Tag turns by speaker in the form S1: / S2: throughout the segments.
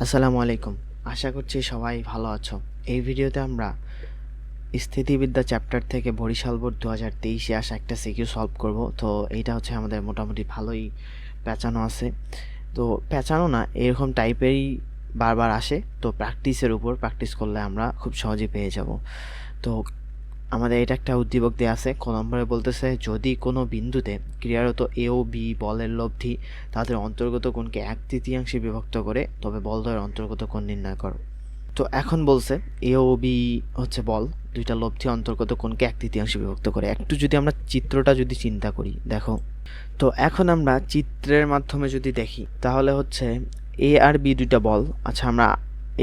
S1: আসসালামু আলাইকুম। আশা করছি সবাই ভালো আছো। এই ভিডিওতে আমরা স্থিতিবিদ্যা চ্যাপ্টার থেকে বরিশাল বোর্ড 2023-এ আসা একটা সিকিউ সলভ করব। তো এইটা হচ্ছে আমাদের মোটামুটি ভালোই পেঁচানো আছে। তো পেঁচানো না, এরকম টাইপেরই বারবার আসে। তো প্র্যাকটিসের উপর প্র্যাকটিস করলে আমরা খুব সহজেই পেয়ে যাব। তো আমাদের এটা একটা উদ্দীপক দেওয়া আছে। ক নম্বরে বলতেছে, যদি কোনো বিন্দুতে ক্রিয়ারত এ ও বি বলের লব্ধি তাদের অন্তর্গত কোণকে 1/3 বিভক্ত করে, তবে বলদ্বয়ের অন্তর্গত কোণ নির্ণয় করো। তো এখন বলছে এ ও বি হচ্ছে বল, দুইটা লব্ধি অন্তর্গত কোণকে 1/3 বিভক্ত করে। একটু যদি আমরা চিত্রটা যদি চিন্তা করি, দেখো। তো এখন আমরা চিত্রের মাধ্যমে যদি দেখি, তাহলে হচ্ছে এ আর বি দুইটা বল। আচ্ছা, আমরা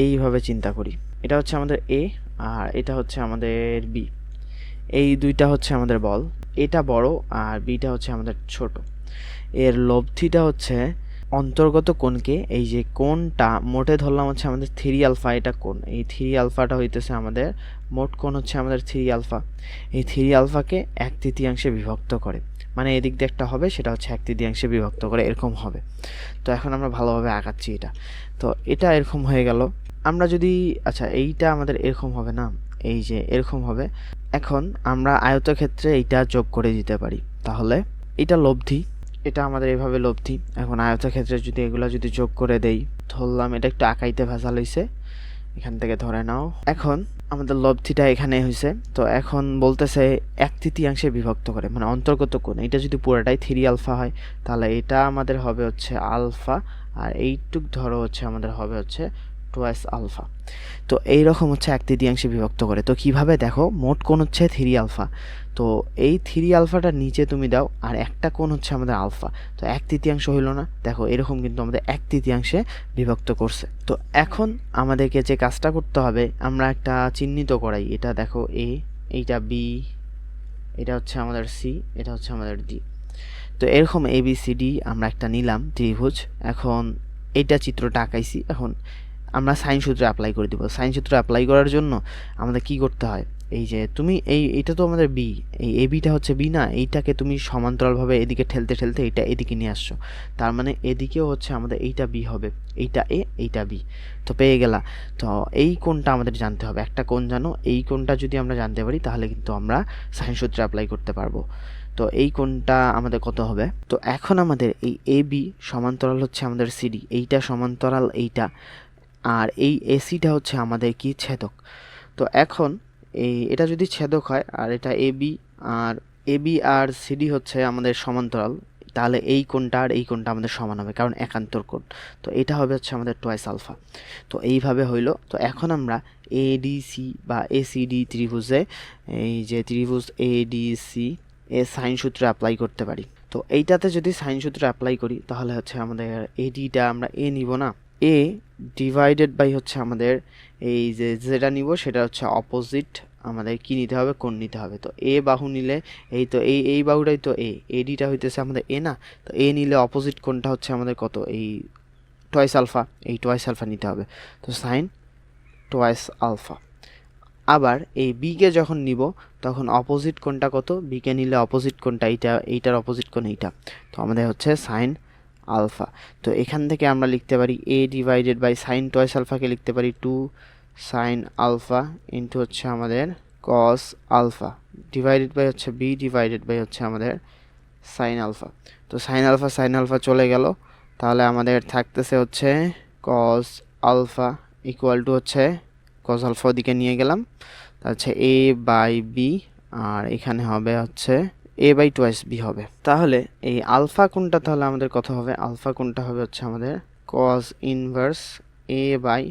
S1: এইভাবে চিন্তা করি, এটা হচ্ছে আমাদের এ আর এটা হচ্ছে আমাদের বি। এই দুইটা হচ্ছে আমাদের বল, এটা বড় আর বিটা হচ্ছে আমাদের ছোট। এর লব্ধিটা হচ্ছে অন্তর্গত কোণকে, এই যে কোণটা মোটে ধরলাম হচ্ছে আমাদের 3α, এটা কোণ। এই 3αটা হইতেছে আমাদের মোট কোণ, হচ্ছে আমাদের 3α। এই 3αকে 1/3 বিভক্ত করে, মানে এদিক দিয়ে একটা হবে, সেটা হচ্ছে 1/3 বিভক্ত করে, এরকম হবে। তো এখন আমরা ভালোভাবে আঁকাচ্ছি এটা। তো এটা এরকম হয়ে গেল। আমরা যদি, আচ্ছা এইটা আমাদের এরকম হবে না, এই যে এরকম হবে। এখন আমরা আয়তক্ষেত্রে এইটা যোগ করে দিতে পারি, তাহলে এটা লব্ধি, এটা আমাদের এভাবে লব্ধি। এখন আয়তক্ষেত্রে যদি এগুলা যদি যোগ করে দেই, ধরলাম এটা একটু আঁকাইতে ভেজাল হইছে, এখান থেকে ধরে নাও। এখন আমাদের লব্ধিটা এখানে হয়েছে। তো এখন বলতেছে 1/3 বিভক্ত করে, মানে অন্তর্গত কোণ। এটা যদি পুরোটাই 3α হয়, তাহলে এটা আমাদের হবে হচ্ছে আলফা, আর এইটুক ধরো হচ্ছে আমাদের হবে হচ্ছে টোয়াইস আলফা। তো এইরকম হচ্ছে 1/3 বিভক্ত করে। তো কিভাবে দেখো, মোট কোণ হচ্ছে 3α। তো এই 3αটা নিচে তুমি দাও, আর একটা কোণ হচ্ছে আমাদের আলফা। তো 1/3 হইল না, দেখো এরকম কিন্তু আমাদের 1/3 বিভক্ত করছে। তো এখন আমাদেরকে যে কাজটা করতে হবে, আমরা একটা চিহ্নিত করাই। এটা দেখো এ, এইটা বি, এটা হচ্ছে আমাদের সি, এটা হচ্ছে আমাদের ডি। তো এরকম এ বি সি ডি আমরা একটা নিলাম ত্রিভুজ। এখন এইটা চিত্রটা আঁকাইছি। এখন আমরা সাইন সূত্র অ্যাপ্লাই করে দিব। সাইন সূত্র অ্যাপ্লাই করার জন্য আমাদের কি করতে হয়, এই যে তুমি এইটা তো আমাদের বি, এই এ বিটা হচ্ছে বি না, এইটাকে তুমি সমান্তরালভাবে এদিকে ঠেলতে ঠেলতে এইটা এদিকে নিয়ে আসছো। তার মানে এদিকেও হচ্ছে আমাদের এইটা বি হবে, এইটা এ, এইটা বি। তো পেয়ে গেলা। তো এই কোণটা আমাদের জানতে হবে, একটা কোণ জানো, এই কোণটা যদি আমরা জানতে পারি, তাহলে কিন্তু আমরা সাইন সূত্র অ্যাপ্লাই করতে পারবো। তো এই কোণটা আমাদের কত হবে? তো এখন আমাদের এই এ বি সমান্তরাল হচ্ছে আমাদের সিডি, এইটা সমান্তরাল এইটা, আর এই এসিটা হচ্ছে আমাদের কি ছেদক। তো এখন এটা যদি ছেদক হয়, আর এটা এবি আর সিডি হচ্ছে আমাদের সমান্তরাল, তাহলে এই কোণটা আর এই কোণটা আমাদের সমান হবে, কারণ একান্তর কোণ। তো এটা হবে হচ্ছে আমাদের টোয়াইস আলফা। তো এইভাবে হইল। তো এখন আমরা এডিসি বা এসিডি ত্রিভুজে, এই যে ত্রিভুজ এডিসি এ সাইন সূত্র অ্যাপ্লাই করতে পারি। তো এইটাতে যদি সাইন সূত্র অ্যাপ্লাই করি, তাহলে হচ্ছে আমাদের এডিটা আমরা এ নিব না, এ ডিভাইডেড বাই হচ্ছে আমাদের এই যে যেটা নিব সেটা হচ্ছে অপোজিট, আমাদের কি নিতে হবে, কোণ নিতে হবে। তো এ বাহু নিলে, এই তো এই বাহুটাই তো এডিটা হইতেছে আমাদের এ না। তো এ নিলে অপোজিট কোণটা হচ্ছে আমাদের কত, এই টোয়াইস আলফা, এই টোয়াইস আলফা নিতে হবে। তো সাইন টোয়াইস আলফা। আবার এই বিকে যখন নিব, তখন অপোজিট কোণটা কত, বিকে নিলে অপোজিট কোণটা এইটা, এইটার অপোজিট কোণ এইটা। তো আমাদের হচ্ছে সাইন আলফা। তো এখান থেকে আমরা লিখতে পারি এ ডিভাইডেড বাই সাইন টোয়াইস আলফাকে লিখতে পারি 2 সাইন আলফা ইন্টু হচ্ছে আমাদের কস আলফা, ডিভাইডেড বাই হচ্ছে বি ডিভাইডেড বাই হচ্ছে আমাদের সাইন আলফা। তো সাইন আলফা চলে গেল, তাহলে আমাদের থাকতেছে হচ্ছে কস আলফা ইকুয়াল টু হচ্ছে কস আলফা ওদিকে নিয়ে গেলাম, তা হচ্ছে এ বাই বি, আর এখানে হবে হচ্ছে এ বাই টোয়াইস বি হবে। তাহলে এই আলফা কোণটা তাহলে আমাদের কত হবে, আলফা কোণটা হবে হচ্ছে আমাদের cos inverse A by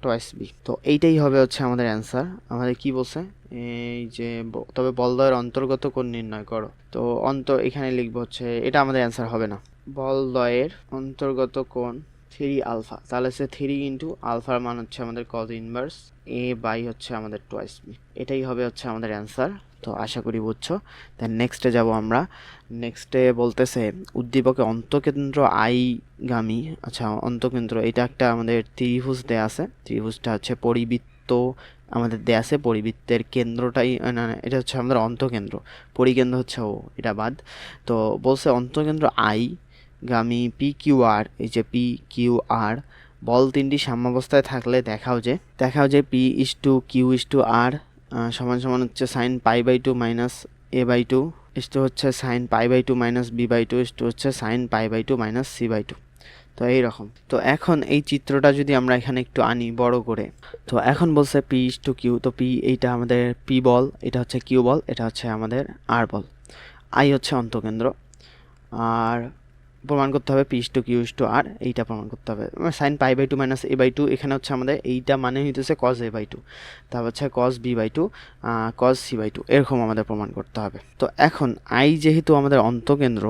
S1: twice B. তো এইটাই হবে হচ্ছে আমাদের অ্যান্সার। আমাদের কি বলছে, এই যে তবে বলদ্বয়ের অন্তর্গত কোণ নির্ণয় করো। তো এখানে লিখবো হচ্ছে, এটা আমাদের অ্যান্সার হবে না, বলদ্বয়ের অন্তর্গত কোণ 3α, তাহলে সে 3 ইন্টু আলফার মান হচ্ছে আমাদের কজ ইনভার্স এ বাই হচ্ছে আমাদের টোয়াইস বি। এটাই হবে হচ্ছে আমাদের অ্যান্সার। তো আশা করি বুঝছো। দেন নেক্সটে যাব আমরা। নেক্সটে বলতেছে উদ্দীপকে অন্তঃকেন্দ্র আই গামী, আচ্ছা অন্তঃকেন্দ্র, এটা একটা আমাদের ত্রিভুজ দেয়া আছে। ত্রিভুজটা হচ্ছে পরিবৃত্ত আমাদের দেয়া আছে, পরিবৃত্তের কেন্দ্রটাই না, এটা হচ্ছে আমাদের অন্তঃকেন্দ্র, পরিকেন্দ্র হচ্ছে ও, এটা বাদ। তো বলছে অন্তঃকেন্দ্র আই গামী পি কিউ আর, এই যে পি কিউ আর বল তিনটি সাম্যাবস্থায় থাকলে দেখাও যে P is to Q is to R সমান সমান হচ্ছে sine pi by two minus A by two is to হচ্ছে sine pi by two minus B by two is to হচ্ছে sine pi by two minus C by two. তো এইরকম। তো এখন এই চিত্রটা যদি আমরা এখানে একটু আনি বড় করে, তো এখন বলছে পি ইস টু কিউ, তো পি এইটা আমাদের পি বল, এটা হচ্ছে কিউ বল, এটা হচ্ছে আমাদের আর বল, আই হচ্ছে অন্তকেন্দ্র, আর প্রমাণ করতে হবে P is to Q is to R, এইটা প্রমাণ করতে হবে sine pi by two minus A by two, এখানে হচ্ছে আমাদের এইটা মানে হইতেছে কজ এ বাই টু, তারপর হচ্ছে cos B by two, cos C by two, এরকম আমাদের প্রমাণ করতে হবে। তো এখন আই যেহেতু আমাদের অন্তকেন্দ্র,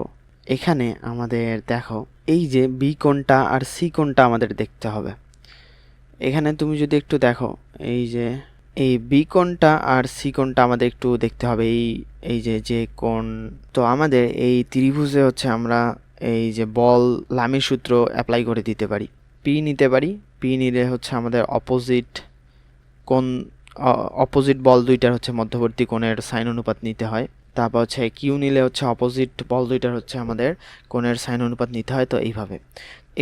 S1: এখানে আমাদের দেখো এই যে বি কোণটা আর সি কোণটা আমাদের দেখতে হবে। এখানে তুমি যদি একটু দেখো এই যে এই বি কোণটা আর সি কোণটা আমাদের একটু দেখতে হবে, এই যে কোণ। তো আমাদের এই ত্রিভুজে হচ্ছে আমরা এই যে বল লামির সূত্র অ্যাপ্লাই করে দিতে পারি, পি নিতে পারি, পি নিলে হচ্ছে আমাদের অপোজিট বল দুইটার হচ্ছে মধ্যবর্তী কোণের সাইন অনুপাত নিতে হয়। তারপর হচ্ছে কিউ নিলে হচ্ছে অপোজিট বল দুইটার হচ্ছে আমাদের কোণের সাইন অনুপাত নিতে হয়। তো এইভাবে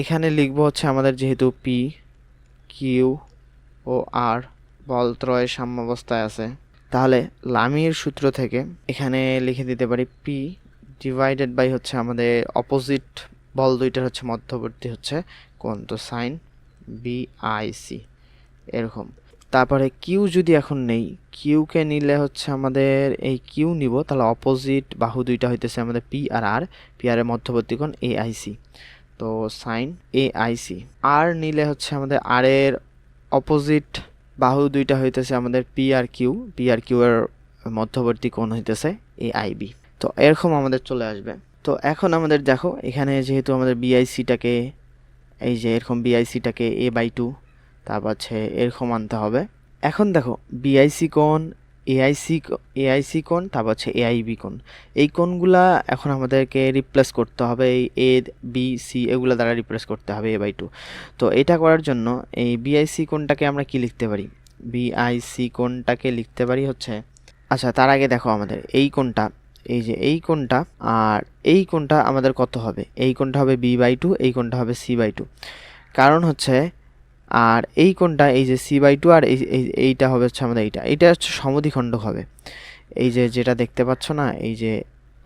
S1: এখানে লিখবো হচ্ছে আমাদের যেহেতু পি কিউ ও আর বল ত্রয় সাম্যাবস্থায় আছে, তাহলে লামির সূত্র থেকে এখানে লিখে দিতে পারি পি ডিভাইডেড বাই হচ্ছে আমাদের অপোজিট বল দুইটার হচ্ছে মধ্যবর্তী হচ্ছে কোণ, তো সাইন বি আই সি এরকম। তারপরে কিউ যদি এখন নেই, কিউকে নিলে হচ্ছে আমাদের এই কিউ নিব, তাহলে অপোজিট বাহু দুইটা হইতেছে আমাদের পি আর পি আর এর মধ্যবর্তী কোণ এ আই সি, তো সাইন এ আই সি। আর নিলে হচ্ছে আমাদের আর এর অপোজিট বাহু দুইটা হইতেছে আমাদের পি আর কিউ এর মধ্যবর্তী কোণ হইতেছে এ আই বি। তো এরকম আমাদের চলে আসবে। তো এখন আমাদের দেখো এখানে যেহেতু আমাদের বিআইসিটাকে এই যে এরকম বিআইসিটাকে এ বাই টু, তারপর হচ্ছে এরকম আনতে হবে। এখন দেখো বিআইসি কোণ, এআইসি কোণ, তারপর হচ্ছে এআইবি কোণ, এই কোণগুলা এখন আমাদেরকে রিপ্লেস করতে হবে, এই এ বি সি এগুলো দ্বারা রিপ্লেস করতে হবে এ বাই টু। তো এটা করার জন্য এই বিআইসি কোণটাকে আমরা কি লিখতে পারি, বিআইসি কোণটাকে লিখতে পারি হচ্ছে, আচ্ছা তার আগে দেখো আমাদের এই কোণটা, এই যে এই কোণটা আর এই কোণটা আমাদের কত হবে, এই কোণটা হবে বি বাই টু, এই কোণটা হবে সি বাই টু। কারণ হচ্ছে আর এই কোণটা এই যে সি বাই টু আর এইটা হবে হচ্ছে আমাদের এইটা হচ্ছে সমদ্বিখণ্ডক হবে। এই যে যেটা দেখতে পাচ্ছ না, এই যে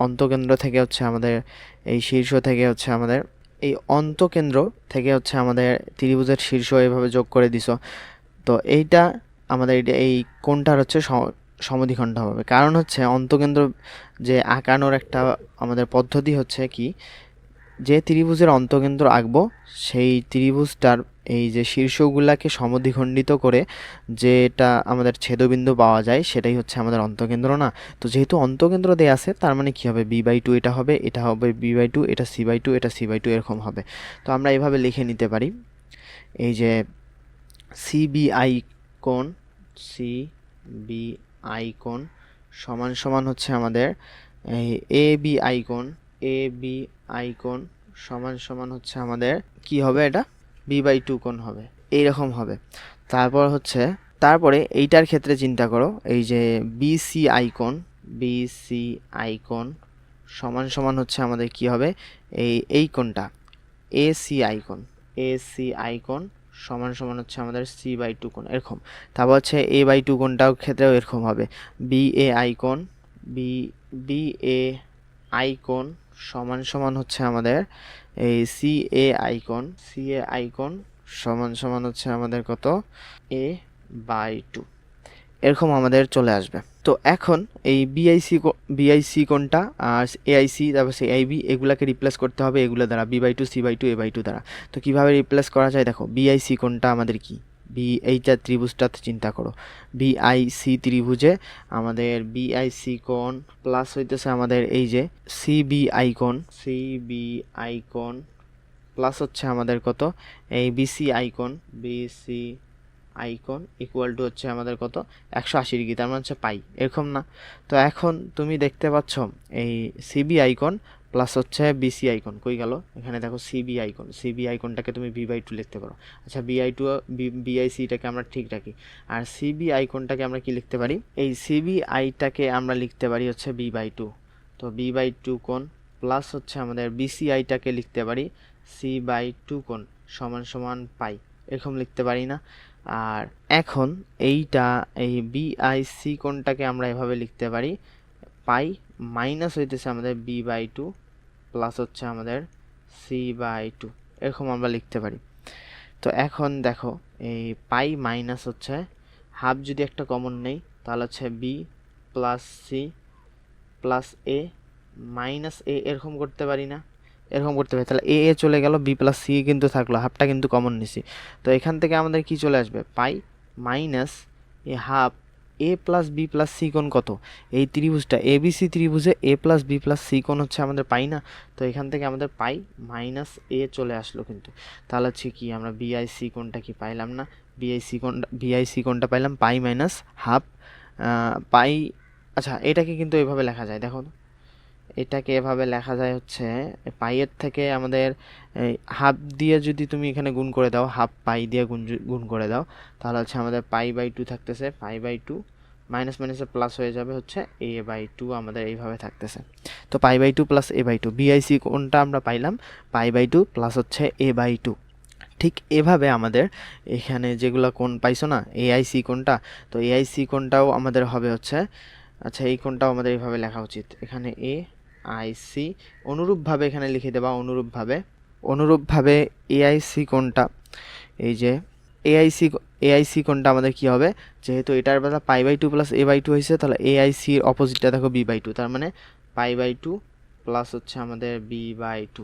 S1: অন্তকেন্দ্র থেকে হচ্ছে আমাদের এই শীর্ষ থেকে হচ্ছে আমাদের এই অন্তকেন্দ্র থেকে হচ্ছে আমাদের ত্রিভুজের শীর্ষ এভাবে যোগ করে দিছ, তো এইটা আমাদের এই কোণটার হচ্ছে সমদ্বিখণ্ডক হবে। কারণ হচ্ছে অন্তকেন্দ্র যে আঁকানোর একটা আমাদের পদ্ধতি হচ্ছে কি, যে ত্রিভুজের অন্তকেন্দ্র আঁকবো সেই ত্রিভুজটার এই যে শীর্ষগুলাকে সমদ্বিখণ্ডিত করে যেটা আমাদের ছেদবিন্দু পাওয়া যায় সেটাই হচ্ছে আমাদের অন্তকেন্দ্র না। তো যেহেতু অন্তকেন্দ্র দেয়া আছে তার মানে কি হবে, বি বাই টু এটা হবে বি বাই টু, এটা সি বাই টু, এটা সি বাই টু, এরকম হবে। তো আমরা এভাবে লিখে নিতে পারি, এই যে সিবিআই কোণ, সিবিআই কোণ সমান সমান হচ্ছে আমাদের এই এ বি আই কোণ সমান সমান হচ্ছে আমাদের কি হবে, এটা বি বাই টু কোণ হবে, এইরকম হবে। তারপরে এইটার ক্ষেত্রে চিন্তা করো, এই যে বিসি আইকন সমান সমান হচ্ছে আমাদের কি হবে, এই কোণটা এসি আইকন সমান সমান হচ্ছে আমাদের সি বাই টু কোণ, এরকম। তারপর হচ্ছে এ বাই টু কোণটাও ক্ষেত্রেও এরকম হবে, বি এ আইকন সমান সমান হচ্ছে আমাদের এই সি এ আইকন সমান সমান হচ্ছে আমাদের কত, এ বাই টু, এরকম আমাদের চলে আসবে। তো এখন এই বিআইসি কোণটা আর এআইসি তারপর এআইবি এগুলাকে রিপ্লেস করতে হবে এগুলো দ্বারা, B by two, C by two, A by two দ্বারা। তো কীভাবে রিপ্লেস করা যায় দেখো, বিআইসি কোণটা আমাদের কি, এইটা ত্রিভুজটাতে চিন্তা করো, বিআইসি ত্রিভুজে আমাদের বিআইসি কোণ প্লাস হইতেছে আমাদের এই যে সিবিআই কোণ প্লাস হচ্ছে আমাদের কত, এই বিসি আইকন ইকুয়াল টু হচ্ছে আমাদের কত 180 ডিগ্রি, তার মানে হচ্ছে পাই, এরকম না। তো এখন তুমি দেখতে পাচ্ছ এই সিবি আইকন প্লাস হচ্ছে বিসি আইকন কই গেল, এখানে দেখো সিবি আইকনটাকে তুমি বি বাই টু লিখতে পারো। আচ্ছা বিআইসিটাকে আমরা ঠিক রাখি, আর সিবি আইকনটাকে আমরা কি লিখতে পারি, এই সিবি আইটাকে আমরা লিখতে পারি হচ্ছে বি বাই টু, তো বি বাই টু কোণ প্লাস হচ্ছে আমাদের বিসি আইটাকে লিখতে পারি সি বাই টু কোণ সমান সমান পাই, এরকম লিখতে পারি না। আর এখন এইটা এই বিআইসি কোণটাকে আমরা এভাবে লিখতে পারি, পাই মাইনাস হইতেছে আমাদের b/2 প্লাস হচ্ছে আমাদের c/2, এরকম আমরা লিখতে পারি। তো এখন দেখো এই পাই মাইনাস হচ্ছে হাফ, যদি একটা কমন নেই তাহলে হচ্ছে বি প্লাস সি প্লাস এ মাইনাস এ, এরকম করতে পারি না? এরকম করতে পারি। তাহলে এ এ চলে গেল, বি প্লাস সি কিন্তু থাকলো, হাফটা কিন্তু কমন নিছি। তো এখান থেকে আমাদের কি চলে আসবে, পাই মাইনাস এ হাফ এ প্লাস বি প্লাস সি কোণ কত, এই ত্রিভুজটা এবিসি ত্রিভুজে এ প্লাস বি প্লাস সি কোণ হচ্ছে আমাদের পাই না। তো এখান থেকে আমাদের পাই মাইনাস এ চলে আসলো কিন্তু। তাহলে হচ্ছে কি আমরা বিআইসি কোণটা কি পাইলাম না, বিআইসি কোণটা পাইলাম পাই মাইনাস হাফ পাই। আচ্ছা এটাকে কিন্তু এভাবে লেখা যায়, দেখো এটাকে এভাবে লেখা যায় হচ্ছে পাইয়ের থেকে আমাদের হাফ দিয়ে যদি তুমি এখানে গুণ করে দাও, হাফ পাই দিয়ে গুণ করে দাও, তাহলে হচ্ছে আমাদের পাই/2 থাকতেছে, পাই/2 মাইনাস মাইনাসে প্লাস হয়ে যাবে হচ্ছে a/2 আমাদের এইভাবে থাকতেছে। তো পাই/2 প্লাস a/2 বিআইসি কোণটা আমরা পাইলাম পাই/2 প্লাস হচ্ছে a/2। ঠিক এভাবে আমাদের এখানে যেগুলো কোণ পাইছো না এআইসি কোণটা, তো এআইসি কোণটাও আমাদের হবে হচ্ছে, আচ্ছা এই কোণটাও আমাদের এইভাবে লেখা উচিত, এখানে এ আই সি অনুরূপভাবে এখানে লিখে দেবা, অনুরূপভাবে এআইসি কোণটা, এই যে এআইসি কোণটা আমাদের কি হবে, যেহেতু এটার বেলা পাই/2 প্লাস a/2 হয়েছে, তাহলে এআইসির অপোজিটটা দেখো b/2, তার মানে পাই/2 প্লাস হচ্ছে আমাদের b/2।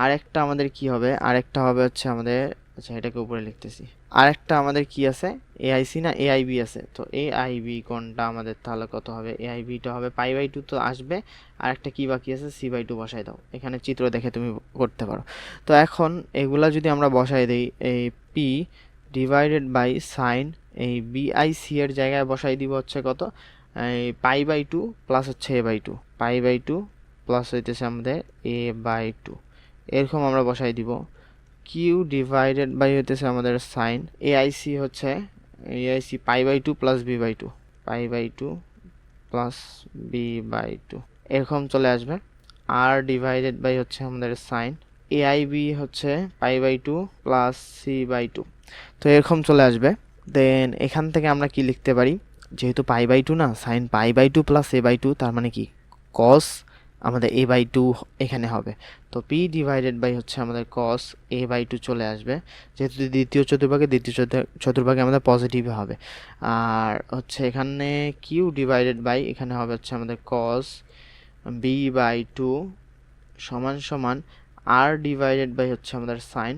S1: আরেকটা আমাদের কি হবে, আরেকটা হবে হচ্ছে আমাদের, আচ্ছা এটাকে উপরে লিখতেছি, আরেকটা আমাদের কি আছে এআইসি না এআইবি আছে, তো এআইবি কোণটা আমাদের তাহলে কত হবে, এআইবিটা হবে পাই/2 তো আসবে, আরেকটা কি বাকি আছে c/2 বসাই দাও, এখানে চিত্র দেখে তুমি করতে পারো। তো এখন এগুলা যদি আমরা বসাই দিই, এই পি ডিভাইডেড বাই সাইন এই বিআইসি এর জায়গায় বসাই দিব হচ্ছে কত, এই পাই/2 প্লাস হচ্ছে a/2, পাই/2 প্লাস হইতেছে আমাদের a/2, এরকম আমরা বসাই দিব। কিউ ডিভাইডেড বাই হইতেছে আমাদের সাইন এআইসি হচ্ছে এআইসি পাই/2 প্লাস b/2, পাই/2 প্লাস b/2 এরকম চলে আসবে। আর ডিভাইডেড বাই হচ্ছে আমাদের সাইন এআইবি হচ্ছে পাই/2 প্লাস c/2, তো এরকম চলে আসবে। দেন এখান থেকে আমরা কি লিখতে পারি, যেহেতু পাই/2 না, সাইন পাই/2 প্লাস a/2, তার মানে কি কস আমাদের a/2 এখানে হবে, তো p ডিভাইডেড বাই হচ্ছে আমাদের cos a/2 চলে আসবে, যেহেতু দ্বিতীয় চতুর্ভাগে আমাদের পজিটিভ হবে। আর হচ্ছে এখানে q ডিভাইডেড বাই এখানে হবে হচ্ছে আমাদের cos b/2 সমান সমান r ডিভাইডেড বাই হচ্ছে আমাদের sin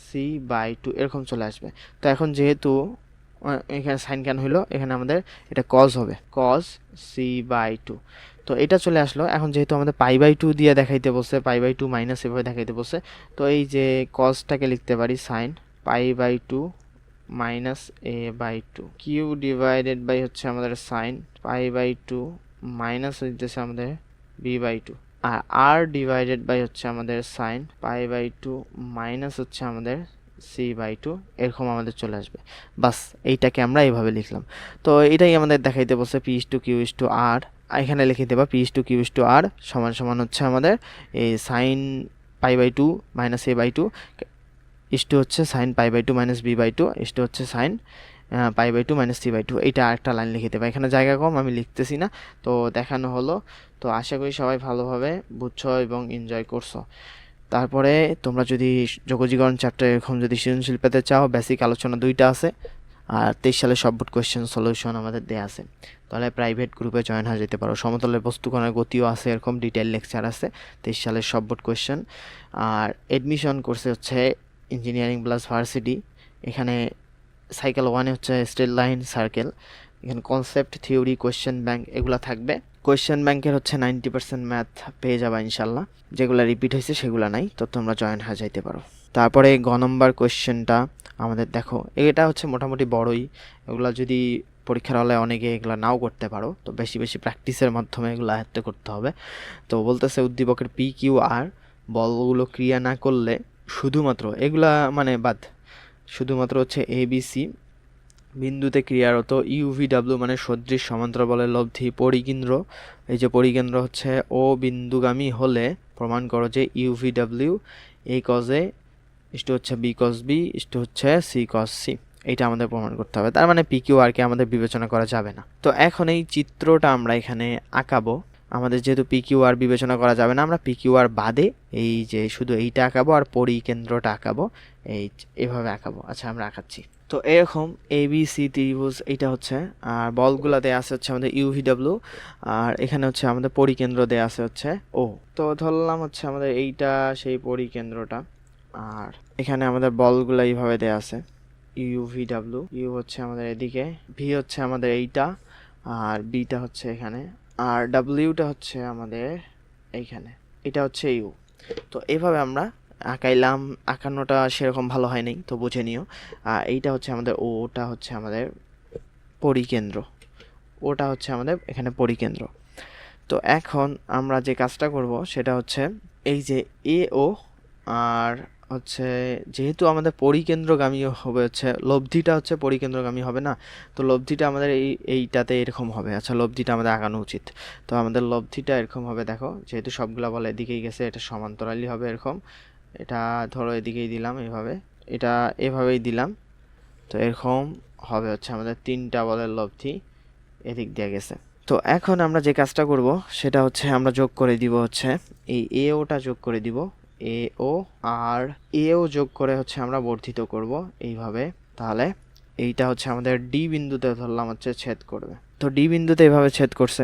S1: c/2 এরকম চলে আসবে। তো এখন যেহেতু এখানে সাইন কেন হইলো, এখানে আমাদের এটা cos হবে, cos c/2, তো এটা চলে আসলো। এখন যেহেতু আমাদের পাই/2 দিয়ে দেখাইতে বলছে, পাই/2 মাইনাস এভাবে দেখাইতে বলছে, তো এই যে cosটাকে লিখতে পারি সাইন পাই/2 minus a/2, Q divided by হচ্ছে আমাদের সাইন পাই/2 মাইনাস হইতেছে আমাদের b/2, R r divided by হচ্ছে আমাদের সাইন পাই/2 মাইনাস হচ্ছে আমাদের c/2, এরকম আমাদের চলে আসবে। বাস এইটাকে আমরা এইভাবে লিখলাম। তো এটাই আমাদের দেখাইতে বলছে p/q/r, এখানে লিখে দেবা p/q/r সমান সমান হচ্ছে আমাদের এই সাইন পাই/2 মাইনাস a/2 ইস্টু হচ্ছে সাইন পাই/2 মাইনাস b/2 ইস্টু হচ্ছে সাইন পাই/2 মাইনাস c/2। এইটা আরেকটা লাইন লিখে দেবা, এখানে জায়গা কম আমি লিখতেছি না, তো দেখানো হলো। তো আশা করি সবাই ভালোভাবে বুঝছো এবং এনজয় করছো। তারপরে তোমরা যদি যোগজীকরণ চ্যাপ্টার এরকম যদি সৃজনশীল পেতে চাও, বেসিক আলোচনা 2টা আছে, আর 23 সালের সব বোর্ড কোয়েশ্চেন সলিউশন আমাদের দেয়া আছে, তাহলে প্রাইভেট গ্রুপে জয়েন হয়ে যেতে পারো। সমতলের বস্তুকণার গতিও আছে, এরকম ডিটেইল লেকচার আছে 23 সালের সব বোর্ড কোয়েশ্চেন। আর এডমিশন কোর্সে হচ্ছে ইঞ্জিনিয়ারিং প্লাস ভার্সিটি, এখানে সাইকেল 1-এ হচ্ছে স্ট্রেট লাইন সার্কেল, এখানে কনসেপ্ট থিওরি কোয়েশ্চেন ব্যাংক এগুলো থাকবে। কোয়েশ্চেন ব্যাংকের হচ্ছে 90% ম্যাথ পেয়ে যাবা ইনশাল্লাহ, যেগুলো রিপিট হয়েছে সেগুলো নাই, তো তোমরা জয়েন হয়ে যাইতে পারো। তারপরে গ নম্বর কোয়েশ্চেনটা আমাদের দেখো, এটা হচ্ছে মোটামুটি বড়ই, এগুলো যদি পরীক্ষার হলে অনেকে এগুলো নাও করতে পারো, তো বেশি বেশি প্র্যাকটিসের মাধ্যমে এগুলো আয়ত্ত করতে হবে। তো বলতেছে উদ্দীপকের p/q/r বলগুলো ক্রিয়া না করলে শুধুমাত্র এগুলা মানে বাদ, শুধুমাত্র হচ্ছে ABC বিন্দুতে ক্রিয়ারত UVW মানে সদৃশ সমান্তরাল বলের লব্ধি পরিকেন্দ্র, এই যে পরিকেন্দ্র হচ্ছে ও বিন্দুগামী হলে প্রমাণ করো যে UVW এই কজে ইস্টু হচ্ছে বি কস বি ইস্টু হচ্ছে সি কস সি। এইটা আমাদের প্রমাণ করতে হবে, তার মানে পি কিউ আর কে আমাদের বিবেচনা করা যাবে না। তো এখন এই চিত্রটা আমরা এখানে আঁকাবো। আমাদের যেহেতু পি কিউ আর বিবেচনা করা যাবে না, আমরা পি কিউ আর বাদে এই যে শুধু এইটা আঁকাবো আর পরিকেন্দ্রটা আঁকাবো, এভাবে আঁকাবো। আচ্ছা আমরা আঁকাচ্ছি। তো এরকম এ বি সি ত্রিভুজ এইটা হচ্ছে, আর বলগুলা দেয়া আছে হচ্ছে আমাদের ইউ ভি ডাব্লিউ, আর এখানে হচ্ছে আমাদের পরিকেন্দ্র দেয়া আছে হচ্ছে ও। তো ধরলাম হচ্ছে আমাদের এইটা সেই পরিকেন্দ্রটা, আর এখানে আমাদের বলগুলা এইভাবে দেয়া আছে ইউ ভি ডাব্লিউ। ইউ হচ্ছে আমাদের এদিকে, ভি হচ্ছে আমাদের এইটা, আর বিটা হচ্ছে এখানে, আর ডাব্লিউটা হচ্ছে আমাদের এইখানে, এটা হচ্ছে ইউ। তো এইভাবে আমরা আঁকাইলাম। আঁকানোটা সেরকম ভালো হয় নাই, তো বুঝে নিও। এইটা হচ্ছে আমাদের ওটা হচ্ছে আমাদের পরিকেন্দ্র, ওটা হচ্ছে আমাদের এখানে পরিকেন্দ্র। তো এখন আমরা যে কাজটা করব সেটা হচ্ছে এই যে এ ও, আর হচ্ছে যেহেতু আমাদের পরিকেন্দ্রগামী হবে হচ্ছে লব্ধিটা হচ্ছে পরিকেন্দ্রগামী হবে না, তো লব্ধিটা আমাদের এইটাতে এরকম হবে। আচ্ছা লব্ধিটা আমাদের আঁকানো উচিত। তো আমাদের লব্ধিটা এরকম হবে, দেখো যেহেতু সবগুলা বল এদিকেই গেছে, এটা সমান্তরালই হবে এরকম। এটা ধরো এদিকেই দিলাম এইভাবে, এটা এভাবেই দিলাম, তো এরকম হবে হচ্ছে আমাদের তিনটা বলের লব্ধি এদিক দিয়ে গেছে। তো এখন আমরা যে কাজটা করব সেটা হচ্ছে আমরা যোগ করে দিব হচ্ছে এই এ ওটা যোগ করে দিব, এ ও আর এ ও যোগ করে হচ্ছে আমরা বর্ধিত করব এইভাবে। তাহলে এইটা হচ্ছে আমাদের ডি বিন্দুতে ধরলাম হচ্ছে ছেদ করবে। তো ডি বিন্দুতে এইভাবে ছেদ করছে।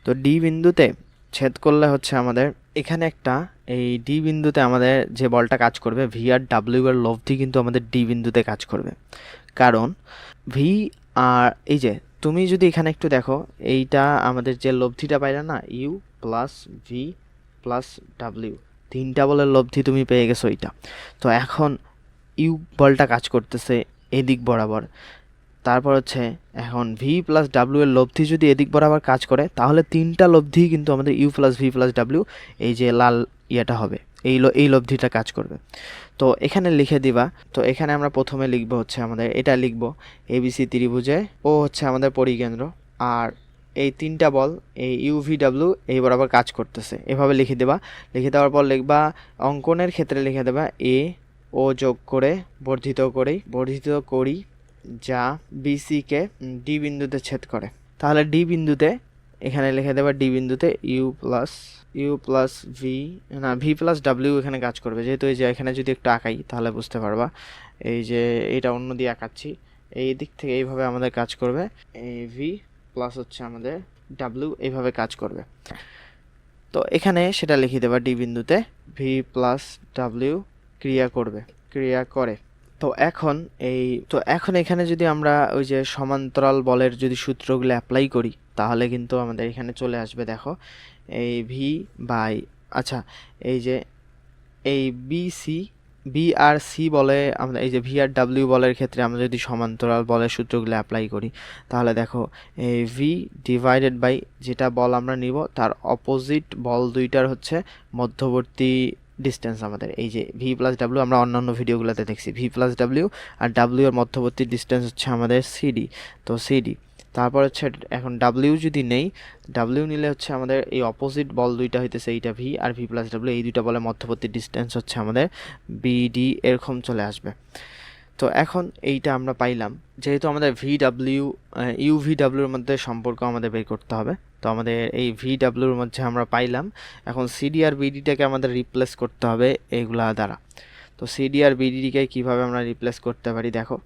S1: তো ডি বিন্দুতে ছেদ করলে হচ্ছে আমাদের এখানে একটা, এই ডি বিন্দুতে আমাদের যে বলটা কাজ করবে ভি আর ডাব্লিউ এর লব্ধি কিন্তু আমাদের ডি বিন্দুতে কাজ করবে। কারণ ভি আর এই যে তুমি যদি এখানে একটু দেখো, এইটা আমাদের যে লব্ধিটা পাইলে না, U plus V plus W, তিনটা বলের লব্ধি তুমি পেয়ে গেছো এইটা। তো এখন ইউ বলটা কাজ করতেছে এদিক বরাবর, তারপর হচ্ছে এখন ভি প্লাস ডাব্লিউ এর লব্ধি যদি এদিক বরাবর কাজ করে, তাহলে তিনটা লব্ধি কিন্তু আমাদের U plus V plus W এই যে লাল ইয়েটা হবে, এই লব্ধিটা কাজ করবে। তো এখানে লিখে দিবা। তো এখানে আমরা প্রথমে লিখবো হচ্ছে আমাদের এটা লিখবো এবিসি ত্রিভুজে ও হচ্ছে আমাদের পরিকেন্দ্র, আর এই তিনটা বল এই ইউভিডাব্লিউ এই বরাবর কাজ করতেছে, এভাবে লিখে দেবা। লিখে দেওয়ার পর লিখবা অঙ্কনের ক্ষেত্রে লিখে দেবা এ ও যোগ করে বর্ধিত করি যা বিসিকে ডি বিন্দুতে ছেদ করে। তাহলে ডি বিন্দুতে এখানে লিখে দেবা ডি বিন্দুতে ইউ প্লাস ভি না ভি প্লাস ডাব্লিউ এখানে কাজ করবে। যেহেতু এই যে এখানে যদি একটু আঁকাই তাহলে বুঝতে পারবা, এই যে এটা অন্য দিয়ে আঁকাচ্ছি, এই দিক থেকে এইভাবে আমাদের কাজ করবে, এই ভি প্লাস হচ্ছে আমাদের ডাব্লিউ এইভাবে কাজ করবে। তো এখানে সেটা লিখে দেবা ডি বিন্দুতে ভি প্লাস ডাব্লিউ ক্রিয়া করে। তো এখন এখানে যদি আমরা ওই যে সমান্তরাল বলের যদি সূত্রগুলো অ্যাপ্লাই করি, তাহলে কিন্তু আমাদের এখানে চলে আসবে, দেখো এই ভি বাই, আচ্ছা এই যে এই বি আর সি বলে আমরা এই যে ভি আর ডাব্লিউ বলের ক্ষেত্রে আমরা যদি সমান্তরাল বলের সূত্রগুলো অ্যাপ্লাই করি, তাহলে দেখো এই ভি ডিভাইডেড বাই যেটা বল আমরা নিব তার অপোজিট বল দুইটার হচ্ছে মধ্যবর্তী ডিস্টেন্স আমাদের, এই যে ভি প্লাস ডাব্লিউ আমরা অন্যান্য ভিডিওগুলোতে দেখছি, ভি প্লাস ডাব্লিউ আর ডাব্লিউ এর মধ্যবর্তী ডিস্টেন্স হচ্ছে আমাদের সিডি। তো সিডি, তারপর হচ্ছে এখন ডাব্লিউ যদি নেই, ডাব্লিউ নিলে হচ্ছে আমাদের এই অপোজিট বল দুইটা হইতেছে এইটা ভি আর ভি প্লাস ডাব্লিউ, এই দুইটা বলের মধ্যবর্তী ডিস্টেন্স হচ্ছে আমাদের বিডি, এরকম চলে আসবে। তো এখন এইটা আমরা পাইলাম, যেহেতু আমাদের ইউভিডাব্লিউর মধ্যে সম্পর্ক আমাদের বের করতে হবে, তো আমাদের এই ভিডাব্লিউর মধ্যে আমরা পাইলাম। এখন সিডি আর বিডিটাকে আমাদের রিপ্লেস করতে হবে এইগুলা দ্বারা। তো সিডি আর বিডিকে কীভাবে আমরা রিপ্লেস করতে পারি দেখো।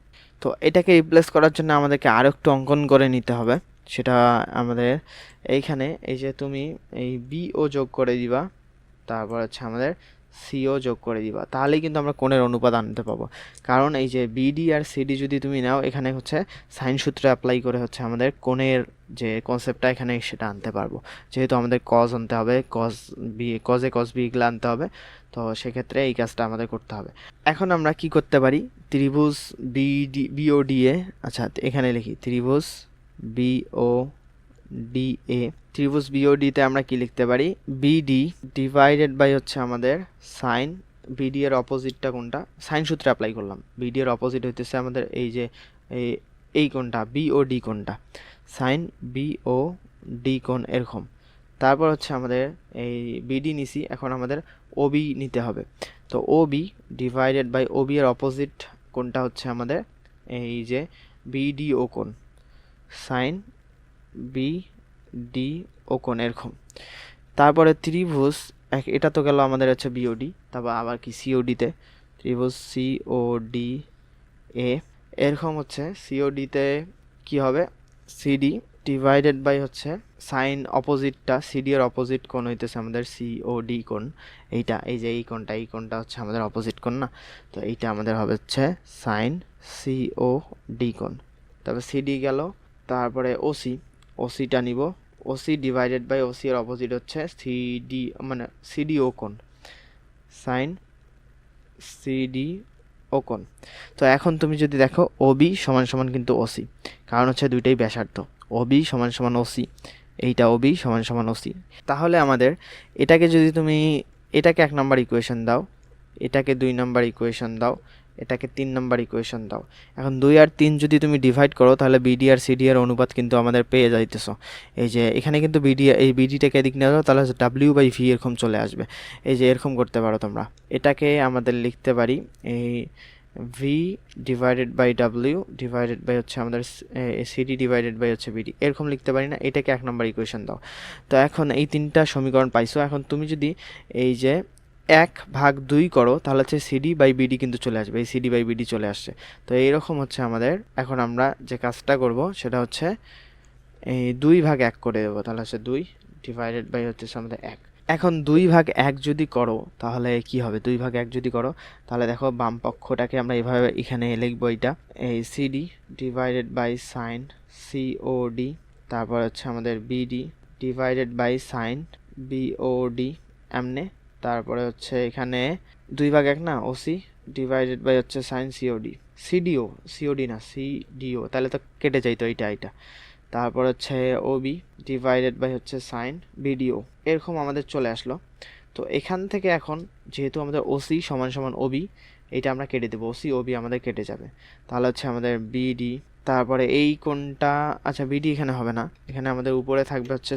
S1: তো এটাকে রিপ্লেস করার জন্য আমাদেরকে আরও একটু অঙ্কন করে নিতে হবে। সেটা আমাদের এইখানে এই যে তুমি এই বিও যোগ করে দিবা, তারপর হচ্ছে আমাদের সিও যোগ করে দিবা, তাহলেই কিন্তু আমরা কোণের অনুপাত আনতে পাবো। কারণ এই যে বিডি আর সিডি যদি তুমি নাও, এখানে হচ্ছে সাইন সূত্র অ্যাপ্লাই করে হচ্ছে আমাদের কোণের যে কনসেপ্টটা এখানে সেটা আনতে পারবো। যেহেতু আমাদের কজ আনতে হবে, কজে কজ বি এগুলো আনতে হবে, তো সেক্ষেত্রে এই কাজটা আমাদের করতে হবে। এখন আমরা কি করতে পারি, ত্রিভুজ বিওডিএ, আচ্ছা এখানে লিখি ত্রিভুজ বিওডিতে আমরা কি লিখতে পারি, বিডি ডিভাইডেড বাই হচ্ছে আমাদের সাইন, বিডি এর অপোজিটটা কোনটা, সাইন সূত্রে অ্যাপ্লাই করলাম, বিডি এর অপোজিট হইতেছে আমাদের এই যে এই কোনটা বিওডি কোনটা, সাইন বিওডি কোণ এরকম। তারপর হচ্ছে আমাদের এই বিডি নিছি, এখন আমাদের ওবি নিতে হবে। তো ওবি ডিভাইডেড বাই ওবি এর অপোজিট কোণটা হচ্ছে আমাদের এই যে বিডিও কোণ, সাইন বিডিও কোণ এরকম। তারপরে ত্রিভুজ এটা তো গেল আমাদের হচ্ছে বিওডি, তারপর আবার কি সিওডিতে ত্রিভুজ সিওডি এ এরকম হচ্ছে সিওডিতে কি হবে সিডি ডিভাইডেড বাই হচ্ছে সাইন অপোজিটটা সিডি এর অপোজিট কোণ হইতেছে আমাদের সিওডি কোণ, এইটা এই যে এই কোণটা হচ্ছে আমাদের অপোজিট কোণ না, তো এইটা আমাদের হবে হচ্ছে সাইন সিওডি কোণ। তারপর সিডি গেল, তারপরে ওসিটা নিব, ওসি ডিভাইডেড বাই ওসি এর অপোজিট হচ্ছে সিডি মানে সিডিও কোণ, সাইন সিডিও কোণ। তো এখন তুমি যদি দেখো ওবি সমান সমান কিন্তু ওসি, কারণ হচ্ছে দুইটাই ব্যাসার্ধ, ওবি সমান সমান ওসি, এইটা ওবি সমান সমান ওসি। তাহলে আমাদের এটাকে যদি তুমি এটাকে 1 নম্বর ইকুয়েশন দাও, এটাকে 2 নম্বর ইকুয়েশন দাও, এটাকে 3 নম্বর ইকুয়েশন দাও। এখন 2 আর 3 যদি তুমি ডিভাইড করো তাহলে বিডি আর সিডি এর অনুপাত কিন্তু আমাদের পেয়ে যাইতেছো। এই যে এখানে কিন্তু বিডি এই বিডিটাকে এদিক নিয়ে যাও তাহলে ডাব্লিউ বাই ভি এরকম চলে আসবে। এই যে এরকম করতে পারো তোমরা, এটাকে আমাদের লিখতে পারি এই V divided by W divided by হচ্ছে আমাদের সিডি ডিভাইডেড বাই হচ্ছে বিডি, এরকম লিখতে পারি না। এটাকে 1 নম্বর ইকুয়েশন দাও। তো এখন এই 3টা সমীকরণ পাইছো। এখন তুমি যদি এই যে 1/2 করো তাহলে হচ্ছে সিডি বাই বিডি কিন্তু চলে আসবে, এই সিডি বাই বিডি চলে আসছে। তো এইরকম হচ্ছে আমাদের এখন আমরা যে কাজটা করব সেটা হচ্ছে এই 2/1 করে দেবো, তাহলে হচ্ছে 2 ডিভাইডেড বাই হচ্ছে আমাদের 1। এখন 2/1 যদি করো তাহলে কি হবে, 2/1 যদি করো তাহলে দেখো বাম পক্ষটাকে আমরা এইভাবে এখানে লিখবো, এটা এই CD divided by sine COD, তারপর হচ্ছে আমাদের BD divided by sine BOD এমনে, তারপরে হচ্ছে এখানে 2/1 না ওসি ডিভাইডেড বাই হচ্ছে সাইন সিওডি, সিওডি না সিডিও, তাহলে তো কেটে যাইতো এইটা। তারপর হচ্ছে ওবি ডিভাইডেড বাই হচ্ছে সাইন বিডিও, এরকম আমাদের চলে আসলো। তো এখান থেকে এখন যেহেতু আমাদের ওসি সমান সমান ওবি, এইটা আমরা কেটে দেবো, ওসি ওবি আমাদের কেটে যাবে। তাহলে হচ্ছে আমাদের বিডি, তারপরে এই কোণটা আচ্ছা বিডি এখানে হবে না, এখানে আমাদের উপরে থাকবে হচ্ছে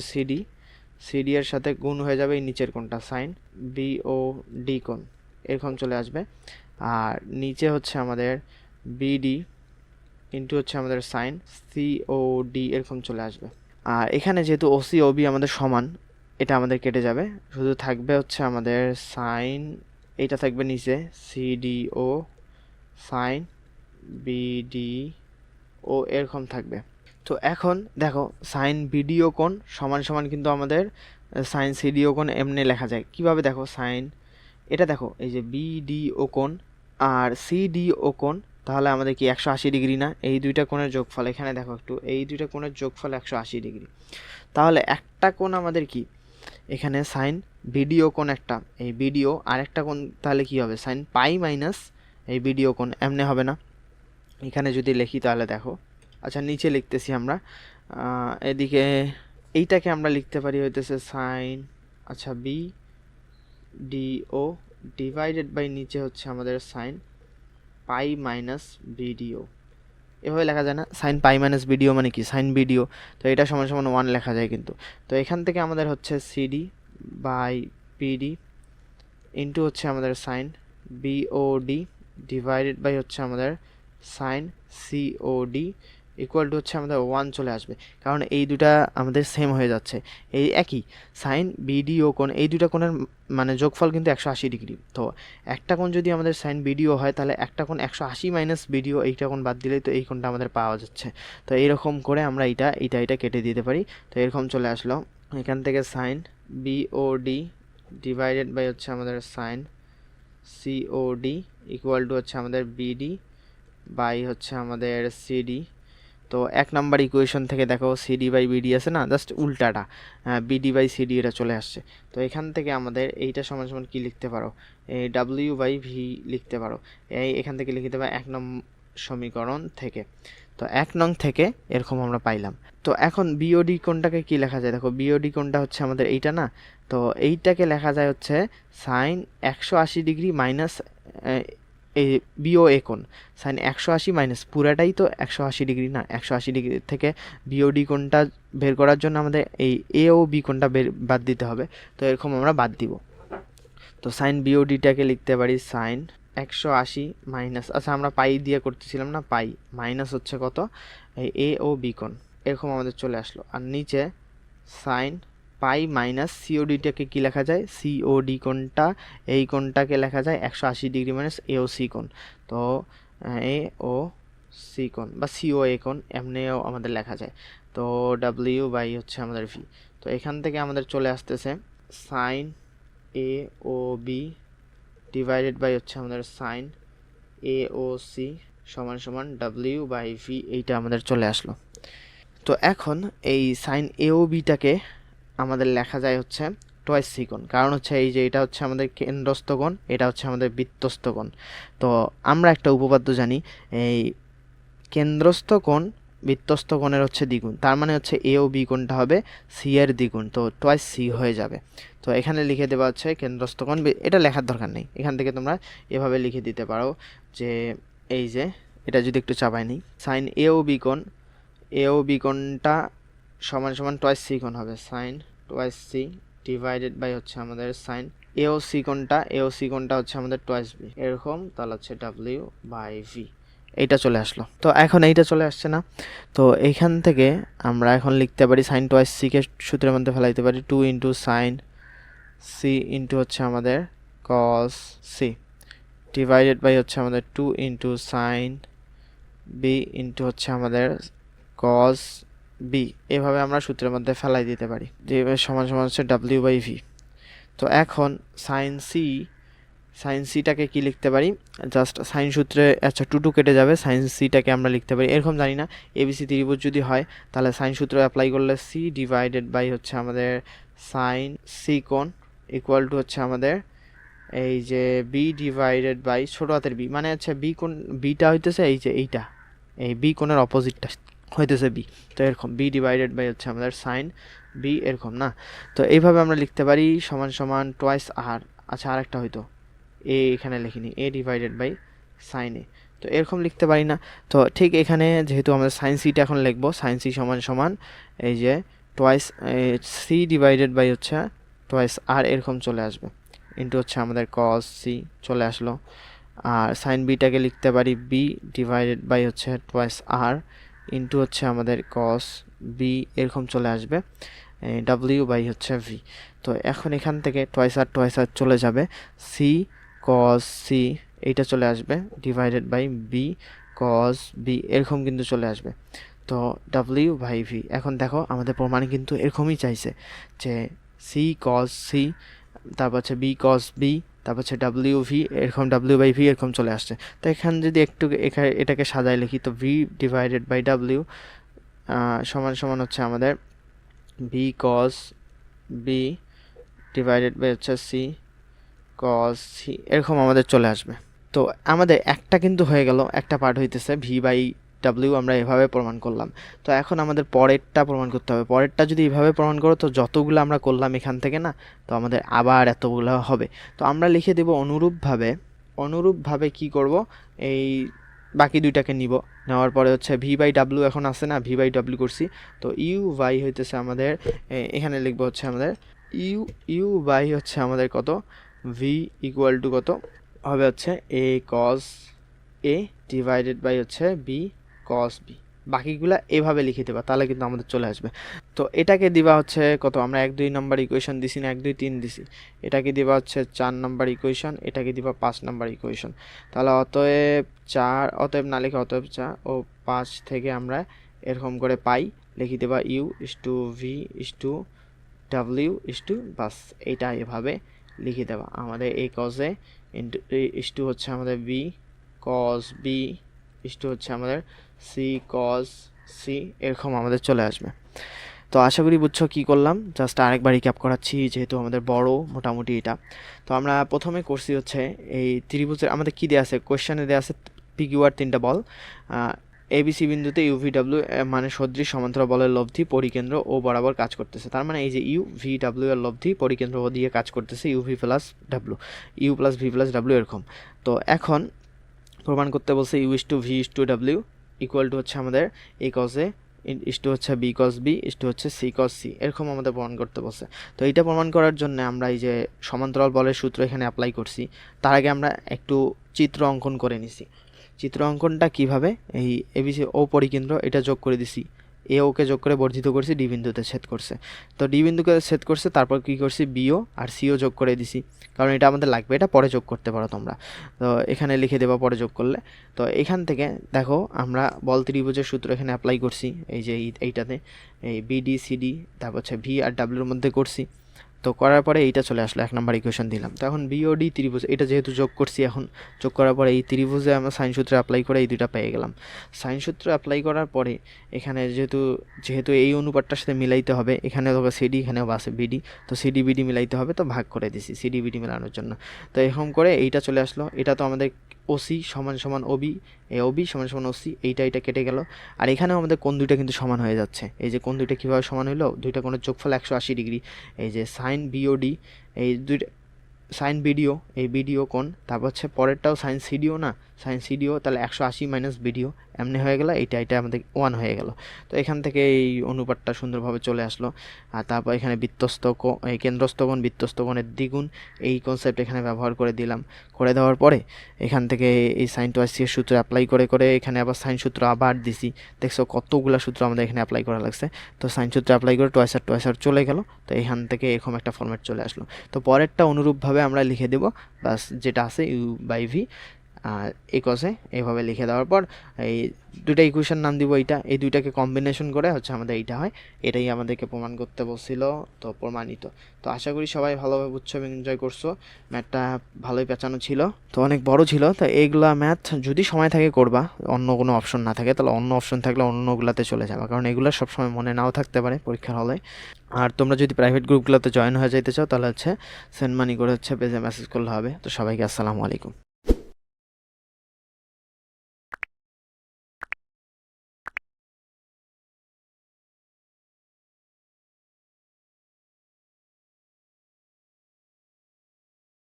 S1: সিডি এর সাথে গুণ হয়ে যাবে এই নিচের কোণটা সাইন বিওডি কোণ, এরকম চলে আসবে। আর নিচে হচ্ছে আমাদের বিডি ইন্টু হচ্ছে আমাদের সাইন সিওডি এরকম চলে আসবে। আর এখানে যেহেতু ওসি ওবি আমাদের সমান, এটা আমাদের কেটে যাবে, শুধু থাকবে হচ্ছে আমাদের সাইন, এইটা থাকবে নিচে সিডিও সাইন বিডিও এরকম থাকবে। তো এখন দেখো সাইন বিডিও কোণ সমান সমান কিন্তু আমাদের সাইন সিডিও কোণ এমনি লেখা যায় কিভাবে, দেখো সাইন এটা দেখো এই যে বিডিও কোণ আর সিডিও কোণ, তাহলে আমাদের কি 180 ডিগ্রি না, এই দুইটা কোণের যোগফল, এখানে দেখো একটু এই দুইটা কোণের যোগফল 180 ডিগ্রি। তাহলে একটা কোণ আমাদের কি এখানে সাইন বিডিও কোণ একটা, এই বিডিও আর একটা কোণ, তাহলে কি হবে সাইন পাই মাইনাস এই বিডিও কোণ, এমনি হবে না। এখানে যদি লিখি তাহলে দেখো, আচ্ছা নিচে লিখতেছি আমরা, এদিকে এইটাকে আমরা লিখতে পারি হইতেছে সাইন আচ্ছা বিডিও ডিভাইডেড বাই নিচে হচ্ছে আমাদের সাইন পাই মাইনাস বিডিও, এভাবে লেখা যায় না, সাইন পাই মাইনাস বিডিও মানে কি সাইন বিডিও, তো এটা সমান সমান 1 লেখা যায় কিন্তু। তো এখান থেকে আমাদের হচ্ছে সিডি বাই বিডি ইন্টু হচ্ছে আমাদের সাইন বিওডি ডিভাইডেড বাই হচ্ছে আমাদের সাইন সিওডি ইকুয়াল টু হচ্ছে আমাদের 1 চলে আসবে, কারণ এই দুটা আমাদের সেম হয়ে যাচ্ছে, এই একই সাইন বিডিও কোণ, এই দুটা কোণের মানে যোগফল কিন্তু 180 ডিগ্রি। তো একটা কোণ যদি আমাদের সাইন বিডিও হয় তাহলে একটা কোণ 180 মাইনাস বিডিও, এইটা কোণ বাদ দিলেই তো এই কোণটা আমাদের পাওয়া যাচ্ছে। তো এইরকম করে আমরা এটা কেটে দিতে পারি। তো এরকম চলে আসলো, এখান থেকে সাইন বিওডি ডিভাইডেড বাই হচ্ছে আমাদের সাইন সিওডি ইকুয়াল টু হচ্ছে আমাদের বিডি বাই হচ্ছে আমাদের সিডি। তো 1 নম্বর ইকুয়েশন থেকে দেখো সিডি বাই বিডি আছে না, জাস্ট উল্টাটা বিডি বাই সিডি এটা চলে আসছে। তো এখান থেকে আমাদের এইটা সমান সমান কি লিখতে পারো, এই ডাব্লিউ বাই ভি লিখতে পারো, এখান থেকে লিখতে পারো 1 নং সমীকরণ থেকে। তো 1 নং থেকে এরকম আমরা পাইলাম। তো এখন বিওডি কোণটাকে কি লেখা যায়, দেখো বিওডি কোণটা হচ্ছে আমাদের এইটা না, তো এইটাকে লেখা যায় হচ্ছে সাইন 180 ডিগ্রি মাইনাস এই বিওএ কোণ, সাইন 180 মাইনাস পুরাটাই তো 180 ডিগ্রি না, 180 ডিগ্রি থেকে বিওডি কোণটা বের করার জন্য আমাদের এই এ ও বি কোণটা বাদ দিতে হবে। তো এরকম আমরা বাদ দিব। তো সাইন বিওডিটাকে লিখতে পারি সাইন 180 মাইনাস, আচ্ছা আমরা পাই দিয়ে করতেছিলাম না, পাই মাইনাস হচ্ছে কত এই এ ও বি কোণ, এরকম আমাদের চলে আসলো। আর নিচে সাইন পাই মাইনাস সিওডিটাকে কি লেখা যায়, সিওডি কোণটা এই কোণটাকে লেখা যায় 180 ডিগ্রি মাইনাস এ ও সি কোণ। তো এ ও সি কোণ বা সিও এ কোণ এমনিও আমাদের লেখা যায়। তো ডাব্লিউ বাই হচ্ছে আমাদের ভি। তো এখান থেকে আমাদের চলে আসতেছে সাইন এ ও বি ডিভাইডেড বাই হচ্ছে আমাদের সাইন এ ও সি সমান সমান ডাব্লিউ বাই ভি, এইটা আমাদের চলে আসলো। তো এখন এই সাইন এ ও বিটাকে আমাদের লেখা যায় হচ্ছে টয়েস সি কোণ, কারণ হচ্ছে এই যে এটা হচ্ছে আমাদের কেন্দ্রস্থ কোণ, এটা হচ্ছে আমাদের বৃত্তস্থ কোণ। তো আমরা একটা উপপাদ্য জানি, এই কেন্দ্রস্থ কোণ বৃত্তস্থ কোণের হচ্ছে দ্বিগুণ, তার মানে হচ্ছে এ ও বি কোণটা হবে সি এর দ্বিগুণ, তো টয়েস সি হয়ে যাবে। তো এখানে লিখে দেওয়া হচ্ছে কেন্দ্রস্থ কোণ, এটা লেখার দরকার নেই, এখান থেকে তোমরা এভাবে লিখে দিতে পারো যে এই যে এটা যদি একটু চাপাই নিই, সাইন এ ও বি কোণ, এ ও বি কোণটা সমান সমান টয়েস সি কোণ হবে, সাইন টয়েস সি ডিভাইডেড বাই হচ্ছে আমাদের সাইন এ ও সি কোণটা, এ ও সি কোণটা হচ্ছে আমাদের টয়েস বি, এরকম তাহলে হচ্ছে ডাব্লিউ বাই ভি, এইটা চলে আসলো। তো এখন এইটা চলে আসছে না, তো এইখান থেকে আমরা এখন লিখতে পারি সাইন টয়েস সিকে সূত্রের মধ্যে ফেলাইতে পারি 2 ইন্টু সাইন সি ইন্টু হচ্ছে আমাদের কস সি ডিভাইডেড বাই হচ্ছে আমাদের 2 ইন্টু সাইন বি ইন্টু হচ্ছে আমাদের কস বি, এভাবে আমরা সূত্রের মধ্যে ফেলাই দিতে পারি, যে সমান সমান হচ্ছে ডাব্লিউ বাই ভি। তো এখন সাইন সিটাকে কি লিখতে পারি, জাস্ট সাইন সূত্রে আচ্ছা টু কেটে যাবে, সাইন সিটাকে আমরা লিখতে পারি এরকম, জানি না এবিসি ত্রিভুজ যদি হয় তাহলে সাইন সূত্র অ্যাপ্লাই করলে সি ডিভাইডেড বাই হচ্ছে আমাদের সাইন সি কোণ ইকুয়াল টু হচ্ছে আমাদের এই যে বি ডিভাইডেড বাই ছোটো হাতের বি, মানে হচ্ছে বি কোণ, বিটা হইতেছে এই যে এইটা, এই বি কোণের অপোজিটটা হইতেছে বি, তো এরকম বি ডিভাইডেড বাই হচ্ছে আমাদের সাইন বি, এরকম না। তো এইভাবে আমরা লিখতে পারি সমান সমান টয়েস আর, আচ্ছা আরেকটা হয়তো এ এখানে লিখিনি, এ ডিভাইডেড বাই সাইন এ, তো এরকম লিখতে পারি না। তো ঠিক এখানে যেহেতু আমাদের সাইন সিটা এখন লিখবো, সাইন সি সমান সমান এই যে টয়েস সি ডিভাইডেড বাই হচ্ছে টয়েস আর, এরকম চলে আসবে ইন্টু হচ্ছে আমাদের কস সি চলে আসলো। আর সাইন বিটাকে লিখতে পারি বি ডিভাইডেড বাই হচ্ছে টয়েস আর ইন্টু হচ্ছে আমাদের কস বি, এরকম চলে আসবে ডাব্লিউ বাই হচ্ছে ভি। তো এখন এখান থেকে টয়েস আর চলে যাবে, সি কস সি এইটা চলে আসবে divided by B cos B, এরকম কিন্তু চলে আসবে। তো ডাব্লিউ বাই ভি, এখন দেখো আমাদের প্রমাণে কিন্তু এরকমই চাইছে যে সি কস সি, তারপর হচ্ছে বি কস বি, তারপর হচ্ছে ডাব্লিউ ভি, এরকম ডাব্লিউ বাই ভি এরকম চলে আসছে। তো এখানে যদি একটু এটাকে সাজায় লিখি, তো ভি ডিভাইডেড বাই ডাব্লিউ সমান সমান হচ্ছে আমাদের B cos B divided by হচ্ছে সি কস সি, এরকম আমাদের চলে আসবে। তো আমাদের একটা কিন্তু হয়ে গেল, একটা পার্ট হইতেছে ভি বাই ডাব্লিউ, আমরা এভাবে প্রমাণ করলাম। তো এখন আমাদের পরেরটা প্রমাণ করতে হবে, পরেরটা যদি এভাবে প্রমাণ করো তো যতগুলো আমরা করলাম এখান থেকে না, তো আমাদের আবার এতগুলো হবে। তো আমরা লিখে দেব অনুরূপভাবে কি করব, এই বাকি দুইটাকে নিব, নেওয়ার পরে হচ্ছে ভি বাই ডাব্লিউ এখন আছে না, ভি বাই ডাব্লিউ করছি, তো ইউ বাই হইতেছে আমাদের এখানে লিখবো হচ্ছে আমাদের ইউ বাই হচ্ছে আমাদের কত, ভি ইকুয়াল টু কত হবে হচ্ছে এ কস এ ডিভাইডেড বাই হচ্ছে বি কস বি, বাকিগুলা এভাবে লিখে দেবা তাহলে কিন্তু আমাদের চলে আসবে। তো এটাকে দিবা হচ্ছে কত, আমরা 1-2 নম্বর ইকুয়েশন দিছি না, 1-2-3 দিছি, এটাকে দিবা হচ্ছে 4 নম্বর ইকুয়েশন, এটাকে দিবা 5 নম্বর ইকুয়েশন। তাহলে অতএব না লিখে অতএব 4 ও 5 থেকে আমরা এরকম করে পাই লিখে দেবা U is to V is to W is to, বাস এইটা এভাবে লিখে দেওয়া আমাদের A cos A into is to হচ্ছে আমাদের B cos B is to হচ্ছে আমাদের সি কজ সি, এরকম আমাদের চলে আসবে। তো আশা করি বুঝছো কী করলাম, জাস্ট আরেকবার রিক্যাপ করাচ্ছি যেহেতু আমাদের বড় মোটামুটি এটা। তো আমরা প্রথমে করছি হচ্ছে এই ত্রিভুজের আমাদের কী দেওয়া আছে, কোয়েশ্চেনে দেওয়া আছে পিকিউআর 3টা বল, এবিসি বিন্দুতে ইউভিডাব্লিউ মানে সদৃশ সমান্তরাল বলের লব্ধি পরিকেন্দ্র ও বরাবর কাজ করতেছে, তার মানে এই যে ইউ ভি ডাব্লিউ এর লব্ধি পরিকেন্দ্র ও দিয়ে কাজ করতেছে, U V plus W, U plus V plus W এরকম। তো এখন প্রমাণ করতে বলছে U is to V is to W equal to হচ্ছে আমাদের এ কজে ইস্টু হচ্ছে বি কস বি ইস্টু হচ্ছে সি কস সি, এরকম আমাদের প্রমাণ করতে বলছে। তো এইটা প্রমাণ করার জন্য আমরা এই যে সমান্তরাল বলের সূত্র এখানে অ্যাপ্লাই করছি, তার আগে আমরা একটু চিত্র অঙ্কন করে নিছি। চিত্র অঙ্কনটা কীভাবে, এই এবিসি ও পরিকেন্দ্র এটা যোগ করে দিছি, এ ওকে যোগ করে বর্ধিত করছি, ডি বিন্দুতে ছেদ করছে। তো ডি বিন্দুকে ছেদ করছে, তারপর কী করছি, বিও আর সিও যোগ করে দিছি, কারণ এটা আমাদের লাগবে, এটা পরে যোগ করতে পারো তোমরা। তো এখানে লিখে দেবা পরে যোগ করলে। তো এখান থেকে দেখো আমরা বল ত্রিভুজের সূত্র এখানে অ্যাপ্লাই করছি, এই যে এইটাতে এই বিডি সিডি তারপর হচ্ছে ভি আর ডাব্লিউর মধ্যে করছি। তো করার পরে এইটা চলে আসলো, 1 নম্বর ইকুয়েশন দিলাম। তো এখন বিওডি ত্রিভুজ এটা যেহেতু যোগ করছি, এখন যোগ করার পরে এই ত্রিভুজে আমরা সাইন সূত্র অ্যাপ্লাই করে এই দুইটা পেয়ে গেলাম। সাইন সূত্র অ্যাপ্লাই করার পরে এখানে যেহেতু এই অনুপাতটার সাথে মিলাইতে হবে, এখানে হবে সিডি, এখানেও আছে বিডি, তো সিডি বিডি মিলাইতে হবে, তো ভাগ করে দিছি সিডি বিডি মেলানোর জন্য। তো এরকম করে এইটা চলে আসলো। এটা তো আমাদের ওসি সমান সমান ওবি, এ ওবি সমান সমান ওসি, এইটা কেটে গেল। আর এখানেও আমাদের কোণ দুইটা কিন্তু সমান হয়ে যাচ্ছে। এই যে কোণ দুইটা কীভাবে সমান হলো, দুইটা কোণের যোগফল 180 ডিগ্রি। এই যে সাইন বিওডি, এই দুইটা সাইন বিডিও, এই বিডিও কোণ, তারপর হচ্ছে পরেরটাও সাইন সিডিও না, সাইন সিডিও, তাহলে 180 মাইনাস বিডিও এমনি হয়ে গেল, এটা আমাদের 1 হয়ে গেল। তো এখান থেকে এই অনুপাতটা সুন্দরভাবে চলে আসলো। আর তারপর এখানে এই কেন্দ্রস্থ কোণ বৃত্তস্থ কোণের দ্বিগুণ, এই কনসেপ্ট এখানে ব্যবহার করে দিলাম। করে দেওয়ার পরে এখান থেকে এই সাইন টু সি এর সূত্র অ্যাপ্লাই করে এখানে আবার সাইন সূত্র আবার দিছি। দেখছো কতগুলো সূত্র আমাদের এখানে অ্যাপ্লাই করা লাগছে। তো সাইন সূত্র অ্যাপ্লাই করে টয়েস আর চলে গেল। তো এখান থেকে এরকম একটা ফরম্যাট চলে আসলো। তো পরেরটা অনুরূপভাবে আমরা লিখে দেব, বাস যেটা আছে ইউ বাই ভি আর একসে এইভাবে লিখে দেওয়ার পর এই দুইটা ইকুয়েশন নাম দিব, এই দুইটাকে কম্বিনেশন করে হচ্ছে আমাদের এইটা হয়। এটাই আমাদেরকে প্রমাণ করতে বলছিল, তো প্রমাণিত। তো আশা করি সবাই ভালোভাবে বুঝছো এবং এনজয় করছো। ম্যাথটা ভালোই পেঁচানো ছিল, তো অনেক বড় ছিল। তো এইগুলা ম্যাথ যদি সময় থাকে করবা, অন্য কোনো অপশন না থাকে তাহলে অন্য অপশন থাকলে অন্যগুলাতে চলে যাবে, কারণ এগুলো সবসময় মনে নাও থাকতে পারে পরীক্ষার হলে। আর তোমরা যদি প্রাইভেট গ্রুপগুলোতে জয়েন হয়ে যাইতে চাও তাহলে হচ্ছে সেন্ড মানি করে হচ্ছে পেজে মেসেজ করলে হবে। তো সবাইকে আসসালামু আলাইকুম।